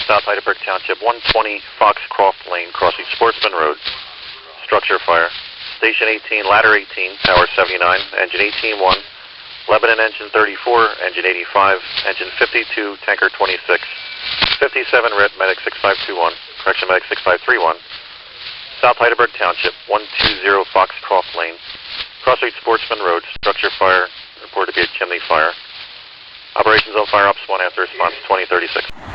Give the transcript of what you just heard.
South Heidelberg Township, 120 Foxcroft Lane, crossing Sportsman Road. Structure fire. Station 18, ladder 18, tower 79, engine 18-1, Lebanon engine 34, engine 85, engine 52, tanker 26, 57 red, medic 6521, correction medic 6531, South Heidelberg Township, 120 Foxcroft Lane, Cross Street Sportsman Road, structure fire, reported to be a chimney fire. Operations on Fire Ops 1 after response 2036.